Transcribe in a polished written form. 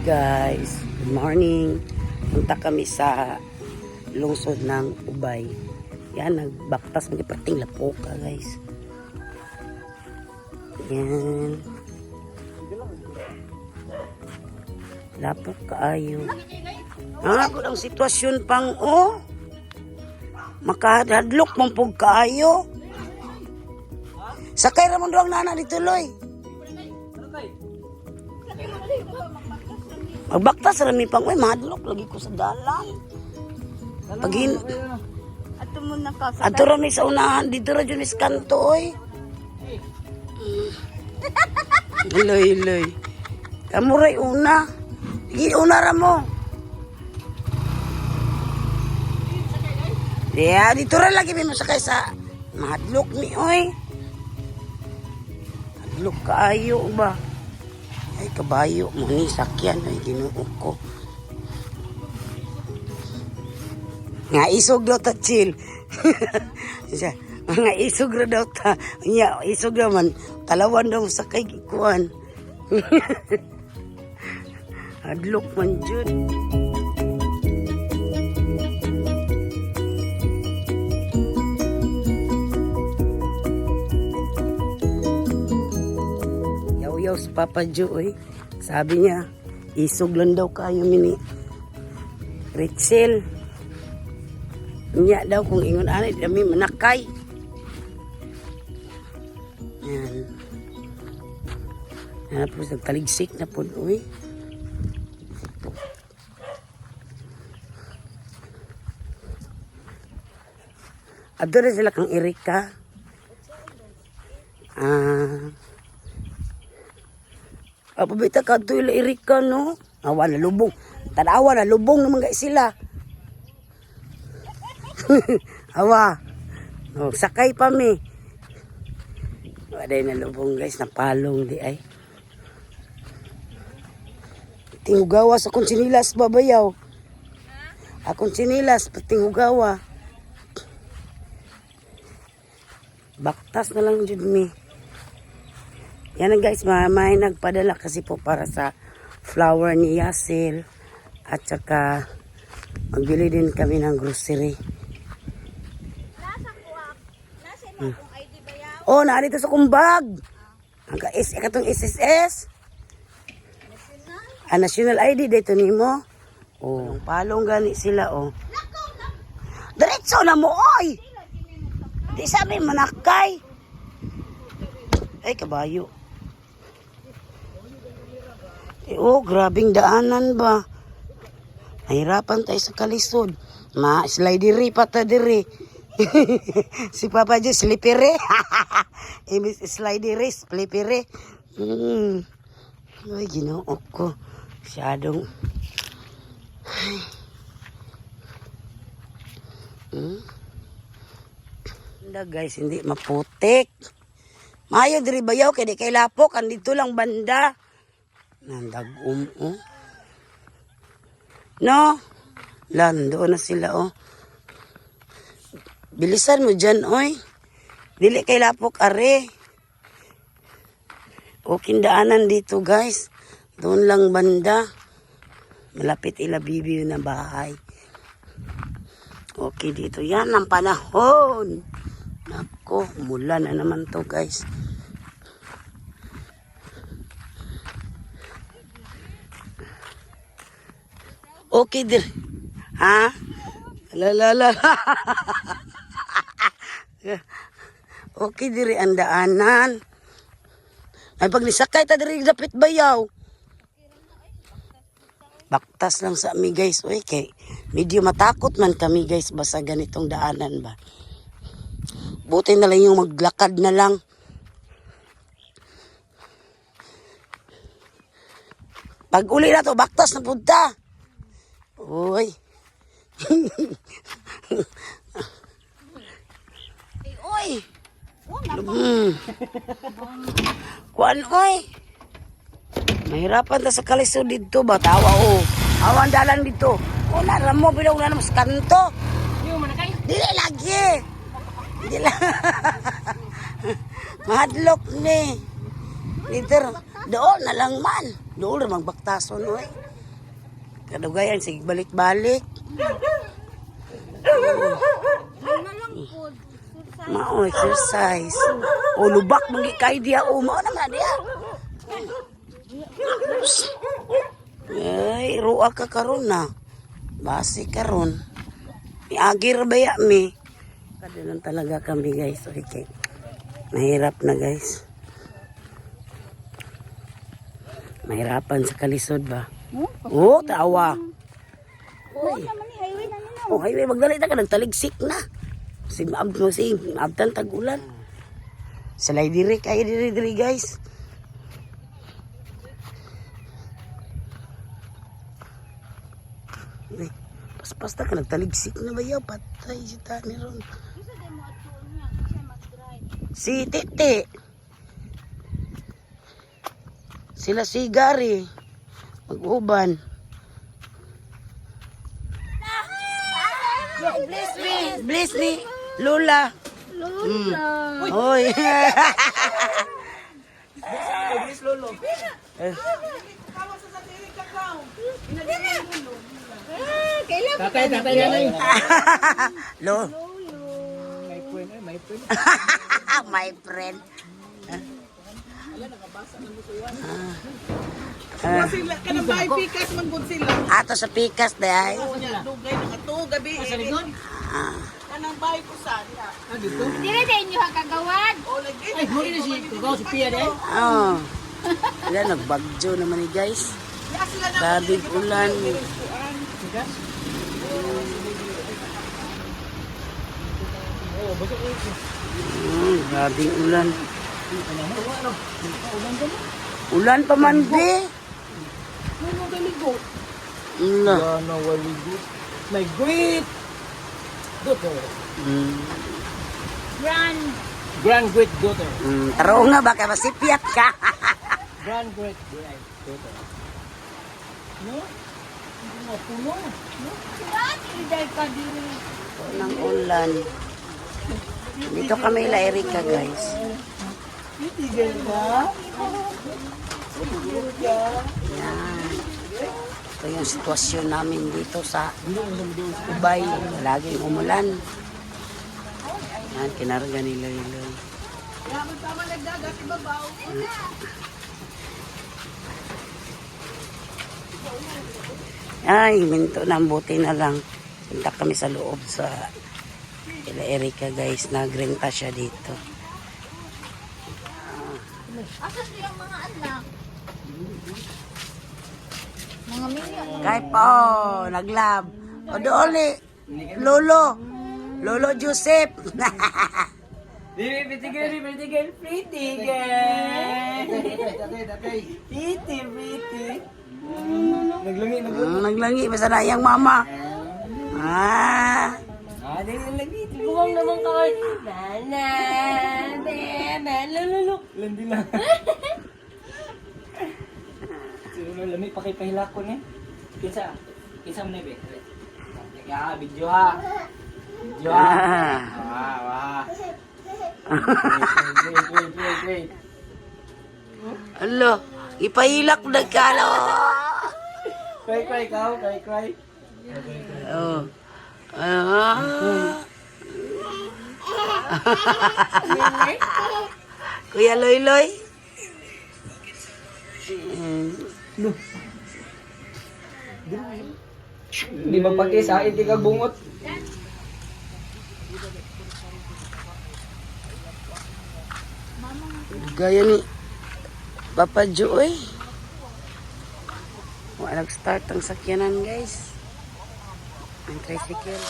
Guys, good morning. Punta kami sa lungsod ng Ubay. Yan, nagbaktas mga perting Lapoka, guys. Yan. Lapok kaayo. Ako ang sitwasyon pang makahadlok mong pug kaayo. Sakay ramon doang nana dito loy. Magbaktas rami pang mahadlok lagi ko sa dalan. Pagin Ato mo na ka sa ato rami sa unahan dito ra jud is kanto oy. Loy. Kamuray una. Sige una ra mo. Diya, dito ra lagi may masakay sa mahadlok ni oy. Hadlok kaayo ba? Ay kabayo mo ni sakyan ay Ginoo ko. Nga isog daw ta chill. Siya, nga isog ra daw ta. Nya isog ra man talawan daw sa kay kuan. Hadlok man jud. Yaw si Papa Joe, sabi niya, isog lang daw kayo mini Rachel. Niya daw kung ingon anay, kami manakay. Yan. Yan po, nagtaligsik na po, uy. Ado rin sila kang Erika. Pabita ka ito ila Erika, no? Awa na lubong. Tanawa na lubong naman guys sila. Awa. Oh, sakay pa mi. Waday na lubong guys. Napalong di ay. Tingugawa sa akong sinilas babayaw. Akong sinilas patingugawa. Baktas na lang jud mi. Yan na guys, may nagpadala kasi po para sa flower ni Yasil. At saka magbili din kami ng grocery. nasa kuwak. Nasa mo kung ID ba yaw? Oh, naarito sa kumbag. Ang katong SSS. National ID dito ni mo. Oh, palong gani sila oh. Diretso na mo oy. Di sabi manakay. Ay kabayo. Grabing daanan ba? Nahirapan tayo sa kalisod. Slideri pa ta diri. Si Papa Joe slippery. Ibig slideri, slippery. Ay, Ginoo ko. Masyadong. Guys, hindi maputik. Mayo diri bayaw kay di kay lapok andito lang banda. Nandag No? Lando na sila Bilisan mo dyan oy. Dili kay lapok are. Kindaanan dito guys. Doon lang banda. Malapit ila bibi na bahay. Okay dito. Yan ang panahon. Nako, mula na naman to guys. Okay dir. Ha? La. Okay diri ang daanan. Ay pag nisakay ta diri dapit bayaw. Baktas lang sa mi guys. Oy kay medyo matakot man kami guys basta ganitong daanan ba. Buti na lang yung maglakad na lang. Pag uli na to, baktas na punta. Uy. Uy. Kuan, uy. Mahirapan ta sa kalisod dito ba? Tawa, Awan dalan dito. Naram mo, bilang na naman sa kanto. Dili lagi. Mahadlok ni. Dito, doon na lang man. Doon na magbaktason, oy. Kadugayan, sige balik-balik. Ano lang po. Mao, exercise. O, lubak, mangi kay dia. O, mao naman dia. Ay, ruwa ka karon na. Basi karon. Iagir ba ya mi? Kadilan talaga kami guys. Okay. Mahirap na guys. Mahirapan sa kalisod ba? Oh, tawa. Uy. Naman ni highway na nila. Oh, highway, magdali na ka. Nagtaligsik na. Si Abdan tagulan. Salay diri, kaya diri guys. Uy, pas-pas na ka. Nagtaligsik na ba yaw? Patay si Tani ron. Isa din mo at tuon niya. Siya mag-drive. Si Titi. Sila si Gary. Mag-uban. Bless me. Lola. Lola. Oy. Kailan mo Tatay nanay. Lo. My friend. My friend. Sila kana bay pikas man gud sila. Ato sa pikas day. Nya dugay nga to gabi. Sa likod. Kanang bay ko sa diha. Dito. Dire sa inyo kagawad. O lagi. Ay, mo rin si Kugaw si Pia dai. Oh. Wala nagbagyo naman ni guys. Ya sila na Grabing ulan. Grabing ulan. Ulan pa man be. Ano galigo? No. Ano waligo? My great daughter. Grand great daughter. Taro nga baka masipiat ka. Grand great daughter. No? Hindi mo puno. No? Dahil ka dire. Ng ulan. Dito kami la Erika guys. Titigil ka? Yan. Ito yung sitwasyon namin dito sa Ubay. Laging umulan. Yan, kinarga nila nila. Ya man tama nagdagat ibabaw. Ay, minto na, buti na lang. Punta kami sa loob sa kila Erika guys. Nagrenta siya dito. Asan yung mga anak? Mga milyon. Kay po, naglab. O dooli, Lolo. Lolo Joseph. Pretty girl. Pretty. Naglangi. Naglangi, basta na iyang mama. Ah. Naglangi. Gumang naman ka kayo. Lululuk. Landi lang. Siguro lami pakipahila ko ni. Kinsa mo na be? Video ha. Wah. Wait. Alo, ipahilak na kalo. Cry, cry. Oh. Ah. Kuya Loy. Di magpakisain ti kag bungot. Gaya ni Papa Joy. Wala nag-start ang sakyanan guys. Ang tricycle.